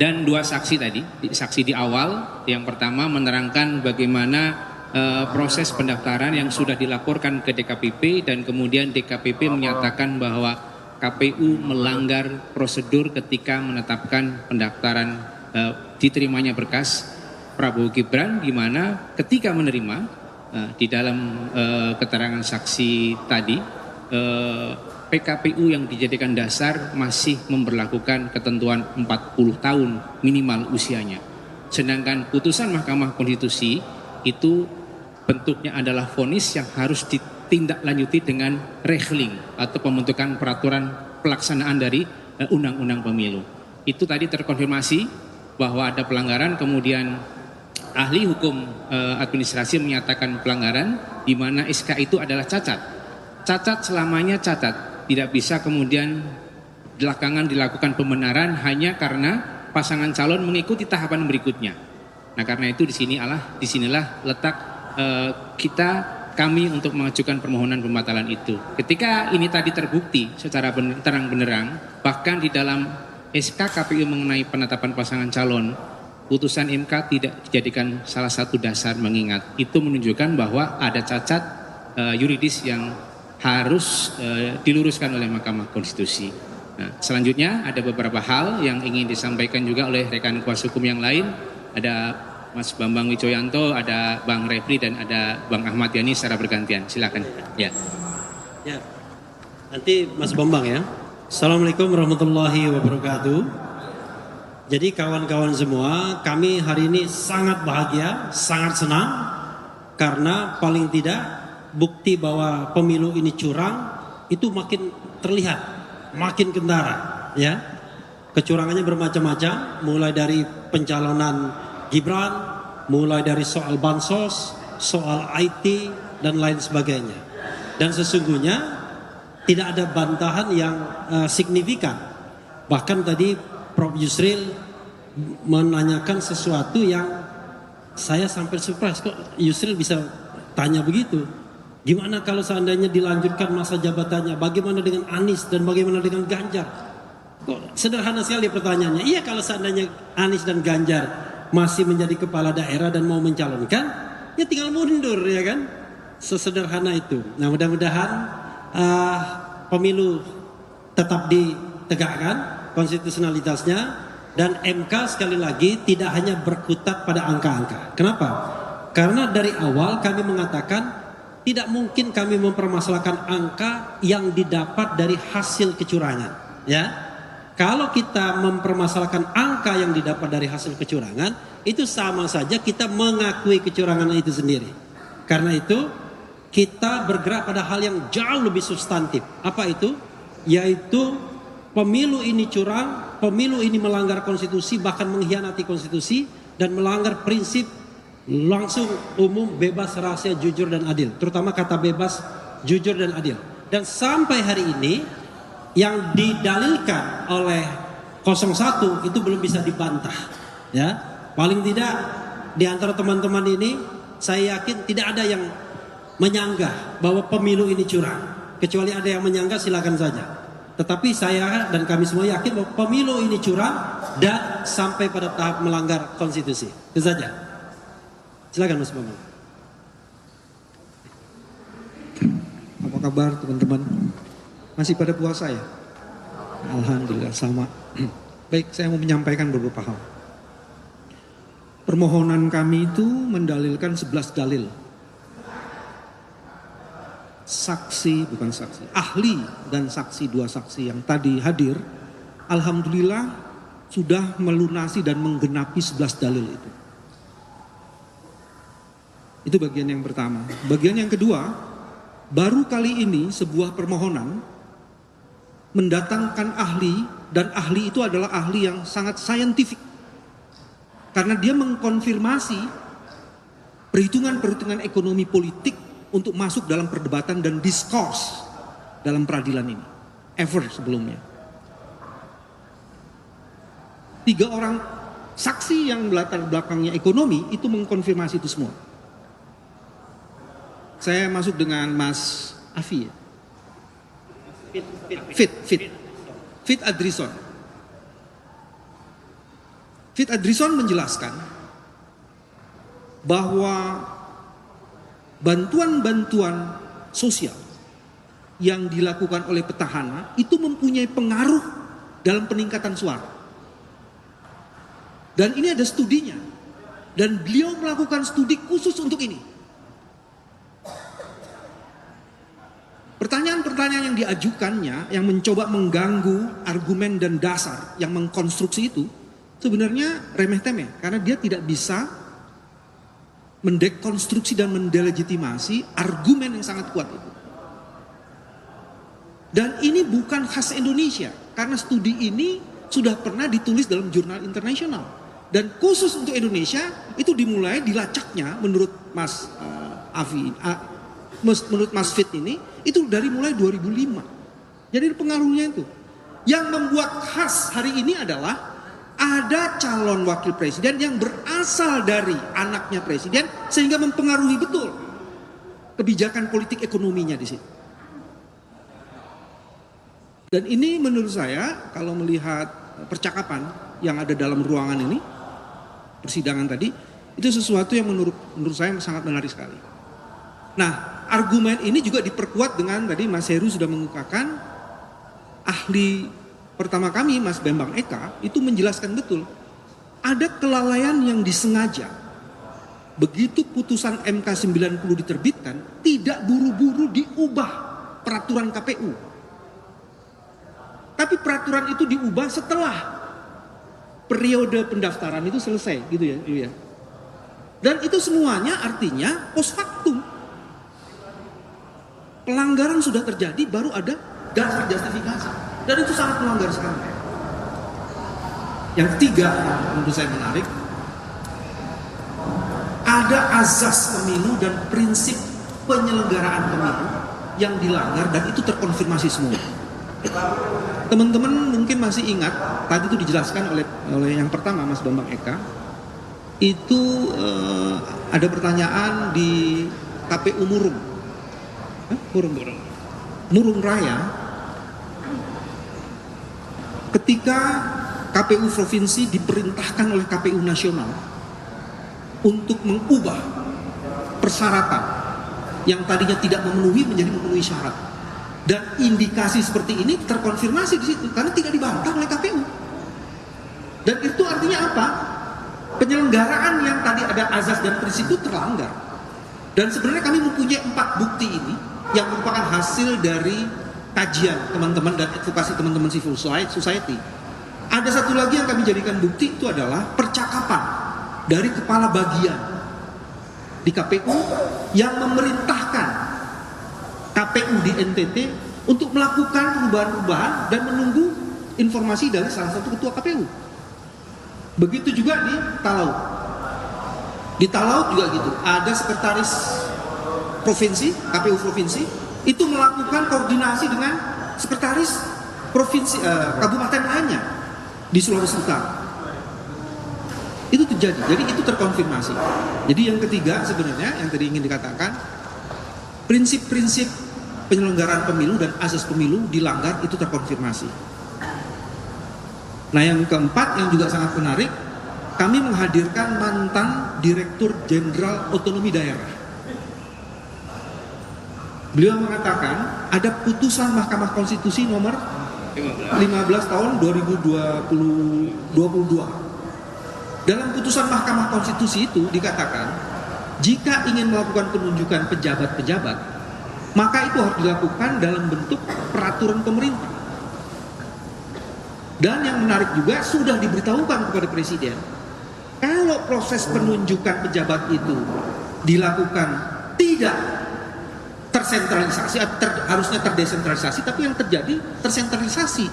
Dan dua saksi tadi, saksi di awal, yang pertama menerangkan bagaimana proses pendaftaran yang sudah dilaporkan ke DKPP dan kemudian DKPP menyatakan bahwa KPU melanggar prosedur ketika menetapkan pendaftaran diterimanya berkas Prabowo Gibran, di mana ketika menerima di dalam keterangan saksi tadi PKPU yang dijadikan dasar masih memberlakukan ketentuan 40 tahun minimal usianya. Sedangkan putusan Mahkamah Konstitusi itu bentuknya adalah vonis yang harus ditindaklanjuti dengan rehling atau pembentukan peraturan pelaksanaan dari undang-undang pemilu. Itu tadi terkonfirmasi bahwa ada pelanggaran, kemudian ahli hukum administrasi menyatakan pelanggaran di mana SK itu adalah cacat. Cacat selamanya cacat, tidak bisa kemudian belakangan dilakukan pembenaran hanya karena pasangan calon mengikuti tahapan berikutnya. Nah, karena itu disinilah letak kami untuk mengajukan permohonan pembatalan itu. Ketika ini tadi terbukti secara terang benderang, bahkan di dalam SK KPU mengenai penetapan pasangan calon, putusan MK tidak dijadikan salah satu dasar mengingat. Itu menunjukkan bahwa ada cacat yuridis yang harus diluruskan oleh Mahkamah Konstitusi. Nah, selanjutnya ada beberapa hal yang ingin disampaikan juga oleh rekan kuasa hukum yang lain. Ada Mas Bambang Wijoyanto, ada Bang Refli, dan ada Bang Ahmad Yani secara bergantian. Silakan. Ya. Ya. Nanti Mas Bambang ya. Assalamualaikum warahmatullahi wabarakatuh. Jadi kawan-kawan semua, kami hari ini sangat bahagia, sangat senang karena paling tidak bukti bahwa pemilu ini curang itu makin terlihat, makin kentara, ya. Kecurangannya bermacam-macam, mulai dari pencalonan Gibran, mulai dari soal bansos, soal IT, dan lain sebagainya. Dan sesungguhnya tidak ada bantahan yang signifikan. Bahkan tadi Prof. Yusril menanyakan sesuatu yang saya sampai surprise, kok Yusril bisa tanya begitu. Gimana kalau seandainya dilanjutkan masa jabatannya? Bagaimana dengan Anies dan bagaimana dengan Ganjar? Kok sederhana sekali pertanyaannya. Iya, kalau seandainya Anies dan Ganjar masih menjadi kepala daerah dan mau mencalonkan, ya tinggal mundur, ya kan? Sesederhana itu. Nah, mudah-mudahan pemilu tetap ditegakkan konstitusionalitasnya, dan MK sekali lagi tidak hanya berkutat pada angka-angka. Kenapa? Karena dari awal kami mengatakan tidak mungkin kami mempermasalahkan angka yang didapat dari hasil kecurangan, ya. Kalau kita mempermasalahkan angka yang didapat dari hasil kecurangan, itu sama saja kita mengakui kecurangan itu sendiri. Karena itu kita bergerak pada hal yang jauh lebih substantif. Apa itu? Yaitu pemilu ini curang, pemilu ini melanggar konstitusi, bahkan mengkhianati konstitusi, dan melanggar prinsip langsung, umum, bebas, rahasia, jujur, dan adil. Terutama kata bebas, jujur, dan adil. Dan sampai hari ini yang didalilkan oleh 01 itu belum bisa dibantah, ya. Paling tidak di antara teman-teman ini saya yakin tidak ada yang menyanggah bahwa pemilu ini curang. Kecuali ada yang menyanggah, silakan saja. Tetapi saya dan kami semua yakin bahwa pemilu ini curang dan sampai pada tahap melanggar konstitusi. Itu saja. Silakan Mas Bambang. Apa kabar teman-teman? Masih pada puasa ya? Alhamdulillah sama. Baik, saya mau menyampaikan beberapa hal. Permohonan kami itu mendalilkan 11 dalil. Saksi, bukan saksi, ahli dan saksi, dua saksi yang tadi hadir, alhamdulillah sudah melunasi dan menggenapi 11 dalil itu. Itu bagian yang pertama. Bagian yang kedua, baru kali ini sebuah permohonan mendatangkan ahli, dan ahli itu adalah ahli yang sangat saintifik. Karena dia mengkonfirmasi perhitungan-perhitungan ekonomi politik untuk masuk dalam perdebatan dan diskurs dalam peradilan ini. Ever sebelumnya. 3 orang saksi yang latar belakangnya ekonomi itu mengkonfirmasi itu semua. Saya masuk dengan Mas Afi ya. Fit Adrison. Fit Adrison menjelaskan bahwa bantuan-bantuan sosial yang dilakukan oleh petahana itu mempunyai pengaruh dalam peningkatan suara. Dan ini ada studinya. Dan beliau melakukan studi khusus untuk ini. Pertanyaan-pertanyaan yang diajukannya yang mencoba mengganggu argumen dan dasar yang mengkonstruksi itu sebenarnya remeh-temeh karena dia tidak bisa mendekonstruksi dan mendelegitimasi argumen yang sangat kuat itu. Dan ini bukan khas Indonesia karena studi ini sudah pernah ditulis dalam jurnal internasional. Dan khusus untuk Indonesia itu dimulai dilacaknya menurut Mas menurut Mas Fit ini itu dari mulai 2005. Jadi pengaruhnya itu. Yang membuat khas hari ini adalah ada calon wakil presiden yang berasal dari anaknya presiden sehingga mempengaruhi betul kebijakan politik ekonominya di situ. Dan ini menurut saya kalau melihat percakapan yang ada dalam ruangan ini, persidangan tadi, itu sesuatu yang menurut saya sangat menarik sekali. Nah, argumen ini juga diperkuat dengan tadi Mas Heru sudah mengungkapkan ahli pertama kami Mas Bambang Eka itu menjelaskan betul ada kelalaian yang disengaja. Begitu putusan MK 90 diterbitkan, tidak buru-buru diubah peraturan KPU. Tapi peraturan itu diubah setelah periode pendaftaran itu selesai gitu ya. Dan itu semuanya artinya post factum. Pelanggaran sudah terjadi baru ada dasar justifikasi. Dan itu sangat melanggar sekali. Yang ketiga menurut saya menarik, ada azas pemilu dan prinsip penyelenggaraan pemilu yang dilanggar dan itu terkonfirmasi semua. Teman-teman mungkin masih ingat tadi itu dijelaskan oleh yang pertama Mas Bambang Eka itu ada pertanyaan di KPU Murung Raya ketika KPU provinsi diperintahkan oleh KPU nasional untuk mengubah persyaratan yang tadinya tidak memenuhi menjadi memenuhi syarat. Dan indikasi seperti ini terkonfirmasi di situ karena tidak dibantah oleh KPU. Dan itu artinya apa? Penyelenggaraan yang tadi ada azas dan prinsip itu terlanggar. Dan sebenarnya kami mempunyai 4 bukti ini yang merupakan hasil dari kajian teman-teman dan advokasi teman-teman civil society. Ada satu lagi yang kami jadikan bukti itu adalah percakapan dari kepala bagian di KPU yang memerintahkan KPU di NTT untuk melakukan perubahan-perubahan dan menunggu informasi dari salah satu ketua KPU. Begitu juga di Talaut. Di Talaut juga gitu. Ada sekretaris provinsi, KPU provinsi, itu melakukan koordinasi dengan sekretaris provinsi kabupaten lainnya di Sulawesi Utara. Itu terjadi. Jadi itu terkonfirmasi. Jadi yang ketiga sebenarnya yang tadi ingin dikatakan, prinsip-prinsip penyelenggaraan pemilu dan asas pemilu dilanggar itu terkonfirmasi. Nah yang keempat yang juga sangat menarik, kami menghadirkan mantan Direktur Jenderal Otonomi Daerah. Beliau mengatakan ada putusan Mahkamah Konstitusi nomor 15 tahun 2022. Dalam putusan Mahkamah Konstitusi itu dikatakan jika ingin melakukan penunjukan pejabat-pejabat, maka itu harus dilakukan dalam bentuk peraturan pemerintah. Dan yang menarik juga sudah diberitahukan kepada Presiden, kalau proses penunjukan pejabat itu dilakukan tidak tersentralisasi, harusnya terdesentralisasi, tapi yang terjadi tersentralisasi.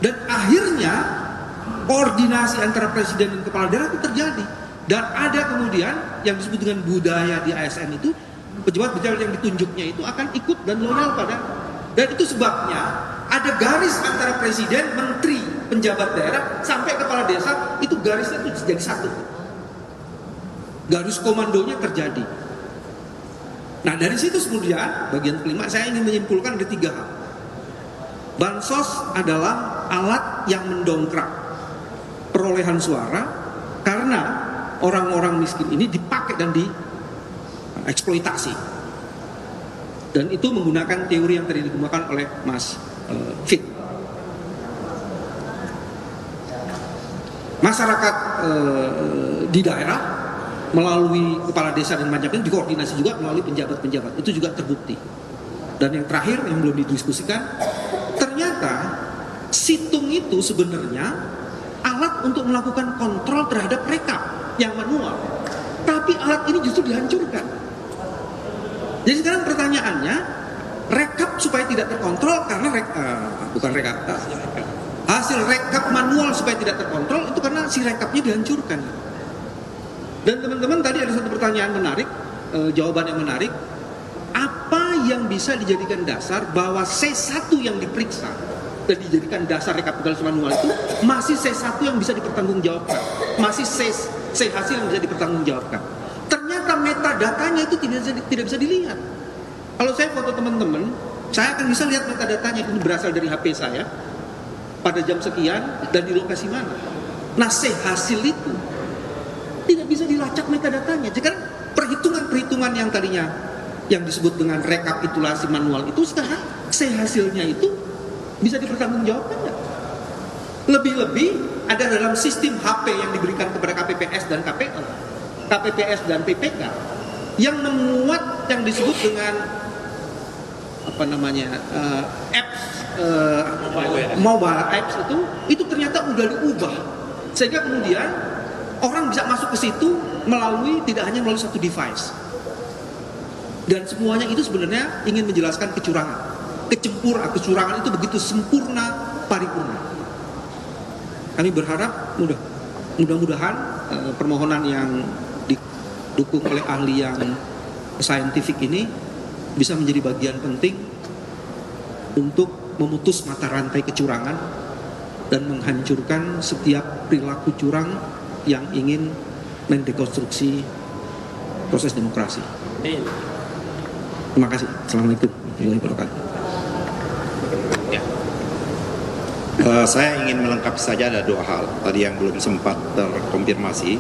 Dan akhirnya koordinasi antara Presiden dan Kepala Daerah itu terjadi. Dan ada kemudian yang disebut dengan budaya di ASN itu, pejabat-pejabat yang ditunjuknya itu akan ikut dan loyal pada. Dan itu sebabnya ada garis antara presiden, menteri, penjabat daerah sampai kepala desa, itu garisnya itu jadi satu. Garis komandonya terjadi. Nah dari situ kemudian bagian kelima saya ingin menyimpulkan ada 3 hal. Bansos adalah alat yang mendongkrak perolehan suara orang-orang miskin ini dipakai dan dieksploitasi. Dan itu menggunakan teori yang tadi digunakan oleh Mas Fit. Masyarakat di daerah melalui kepala desa dan macam-macam dikoordinasi juga melalui penjabat-penjabat, itu juga terbukti. Dan yang terakhir yang belum didiskusikan, ternyata situng itu sebenarnya alat untuk melakukan kontrol terhadap rekap yang manual, tapi alat ini justru dihancurkan. Jadi sekarang pertanyaannya, rekap supaya tidak terkontrol karena hasil rekap manual supaya tidak terkontrol itu karena si rekapnya dihancurkan. Dan teman-teman tadi ada satu pertanyaan menarik, jawaban yang menarik, apa yang bisa dijadikan dasar bahwa C1 yang diperiksa dan dijadikan dasar rekapitulasi manual itu masih C1 yang bisa dipertanggungjawabkan, masih C hasil yang bisa dipertanggungjawabkan. Ternyata metadatanya itu tidak bisa dilihat. Kalau saya foto teman-teman, saya akan bisa lihat metadatanya ini berasal dari HP saya pada jam sekian dan di lokasi mana. Nah, C hasil itu tidak bisa dilacak metadatanya. Jadi perhitungan-perhitungan yang tadinya yang disebut dengan rekapitulasi manual itu sekarang C hasilnya itu bisa dipertanggungjawabkan nggak? Lebih-lebih ada dalam sistem HP yang diberikan kepada KPPS dan KPPS dan PPK yang memuat yang disebut dengan apps mobile apps itu ternyata udah diubah sehingga kemudian orang bisa masuk ke situ tidak hanya melalui satu device, dan semuanya itu sebenarnya ingin menjelaskan kecurangan. Kecurangan itu begitu sempurna, paripurna. Kami berharap mudah-mudahan permohonan yang didukung oleh ahli yang saintifik ini bisa menjadi bagian penting untuk memutus mata rantai kecurangan dan menghancurkan setiap perilaku curang yang ingin mendekonstruksi proses demokrasi. Terima kasih. Assalamualaikum warahmatullahi wabarakatuh. Saya ingin melengkapi saja, ada dua hal tadi yang belum sempat terkonfirmasi.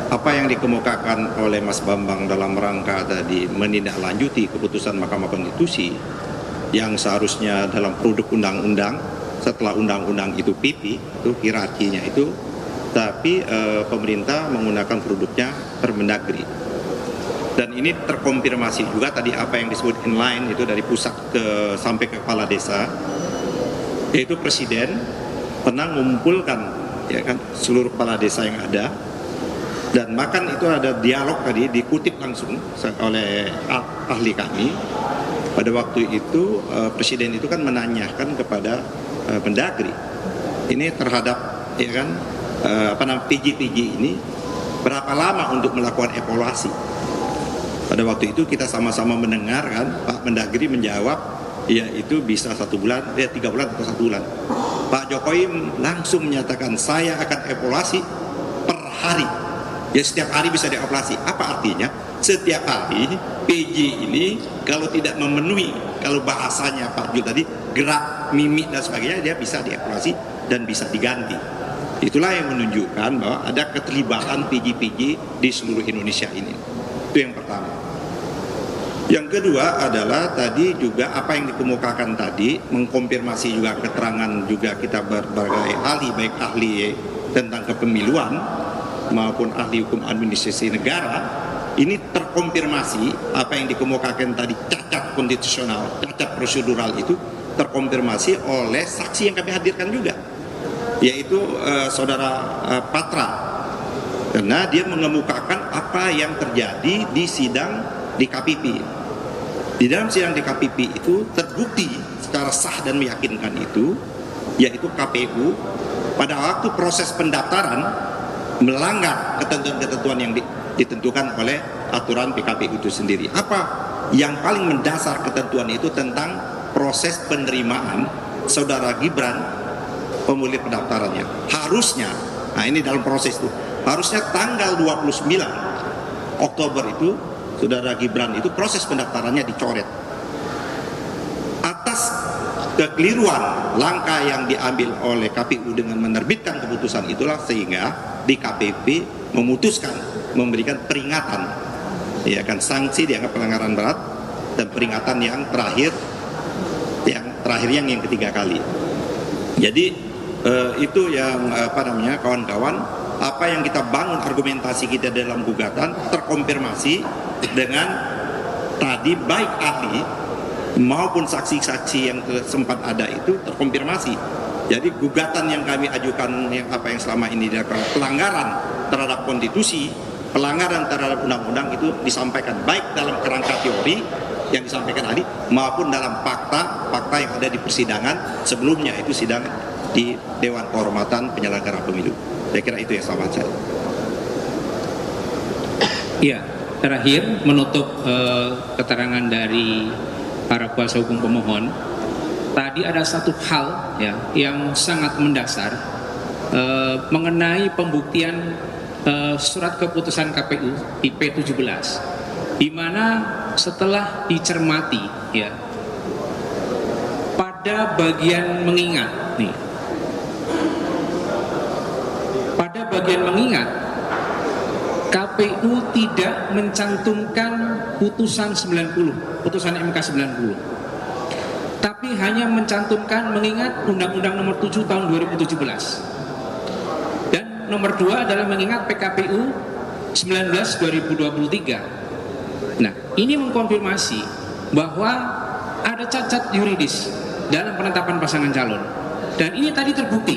Apa yang dikemukakan oleh Mas Bambang dalam rangka tadi menindaklanjuti keputusan Mahkamah Konstitusi yang seharusnya dalam produk undang-undang, setelah undang-undang itu PP, itu hierarkinya itu, tapi pemerintah menggunakan produknya Permendagri. Dan ini terkonfirmasi juga tadi apa yang disebut inline itu dari pusat sampai ke kepala desa, yaitu Presiden pernah mengumpulkan ya kan seluruh kepala desa yang ada, dan makan itu ada dialog tadi dikutip langsung oleh ahli kami. Pada waktu itu Presiden itu kan menanyakan kepada Mendagri ini terhadap ya kan PJ ini berapa lama untuk melakukan evaluasi. Pada waktu itu kita sama-sama mendengar kan Pak Mendagri menjawab ya itu bisa 1 bulan, 3 bulan atau 1 bulan. Pak Jokowi langsung menyatakan saya akan evaluasi per hari. Ya setiap hari bisa dievaluasi. Apa artinya? Setiap hari PJ ini kalau tidak memenuhi, kalau bahasanya Pak Jul tadi gerak, mimik dan sebagainya, dia bisa dievaluasi dan bisa diganti. Itulah yang menunjukkan bahwa ada keterlibatan PJ-PJ di seluruh Indonesia ini. Itu yang pertama. Yang kedua adalah tadi juga apa yang dikemukakan tadi, mengkonfirmasi juga keterangan juga kita berbagai ahli, baik ahli tentang kepemiluan maupun ahli hukum administrasi negara, ini terkonfirmasi apa yang dikemukakan tadi cacat konstitusional, cacat prosedural itu terkonfirmasi oleh saksi yang kami hadirkan juga, yaitu saudara Patra, karena dia mengemukakan apa yang terjadi di sidang di KPP. Di dalam sidang di KPP itu terbukti secara sah dan meyakinkan itu, yaitu KPU pada waktu proses pendaftaran melanggar ketentuan-ketentuan yang ditentukan oleh aturan PKPU itu sendiri. Apa yang paling mendasar ketentuan itu tentang proses penerimaan saudara Gibran pemilih pendaftarannya. Harusnya, nah ini dalam proses itu, harusnya tanggal 29 Oktober itu saudara Gibran itu proses pendaftarannya dicoret. Atas kekeliruan langkah yang diambil oleh KPU dengan menerbitkan keputusan itulah sehingga DKPP memutuskan memberikan peringatan, ya kan, sanksi dianggap pelanggaran berat dan peringatan yang terakhir yang ketiga kali. Jadi itu yang kawan-kawan, apa yang kita bangun argumentasi kita dalam gugatan terkonfirmasi dengan tadi baik ahli maupun saksi-saksi yang sempat ada itu terkonfirmasi. Jadi gugatan yang kami ajukan yang selama ini dilakukan pelanggaran terhadap konstitusi, pelanggaran terhadap undang-undang itu disampaikan baik dalam kerangka teori yang disampaikan ahli maupun dalam fakta yang ada di persidangan sebelumnya, itu sidang di Dewan Kehormatan Penyelenggara Pemilu. Saya kira itu yang sama saya. Iya, terakhir menutup keterangan dari para kuasa hukum pemohon, tadi ada satu hal ya yang sangat mendasar mengenai pembuktian surat keputusan KPU IP 17, di mana setelah dicermati ya pada bagian mengingat nih, pada bagian mengingat KPU tidak mencantumkan putusan 90, putusan MK 90, tapi hanya mencantumkan mengingat Undang-Undang Nomor 7 Tahun 2017 dan nomor 2 adalah mengingat PKPU 19/2023. Nah, ini mengkonfirmasi bahwa ada cacat yuridis dalam penetapan pasangan calon, dan ini tadi terbukti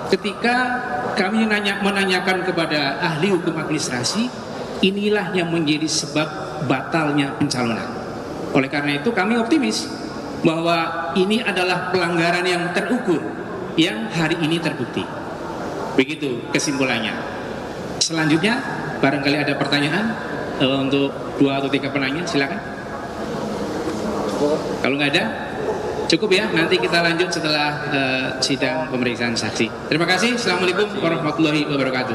ketika kami menanyakan kepada ahli hukum administrasi. Inilah yang menjadi sebab batalnya pencalonan. Oleh karena itu kami optimis bahwa ini adalah pelanggaran yang terukur yang hari ini terbukti. Begitu kesimpulannya. Selanjutnya barangkali ada pertanyaan untuk 2 atau 3 penanya, silakan. Kalau nggak ada, cukup ya, nanti kita lanjut setelah sidang pemeriksaan saksi. Terima kasih. Assalamualaikum warahmatullahi wabarakatuh.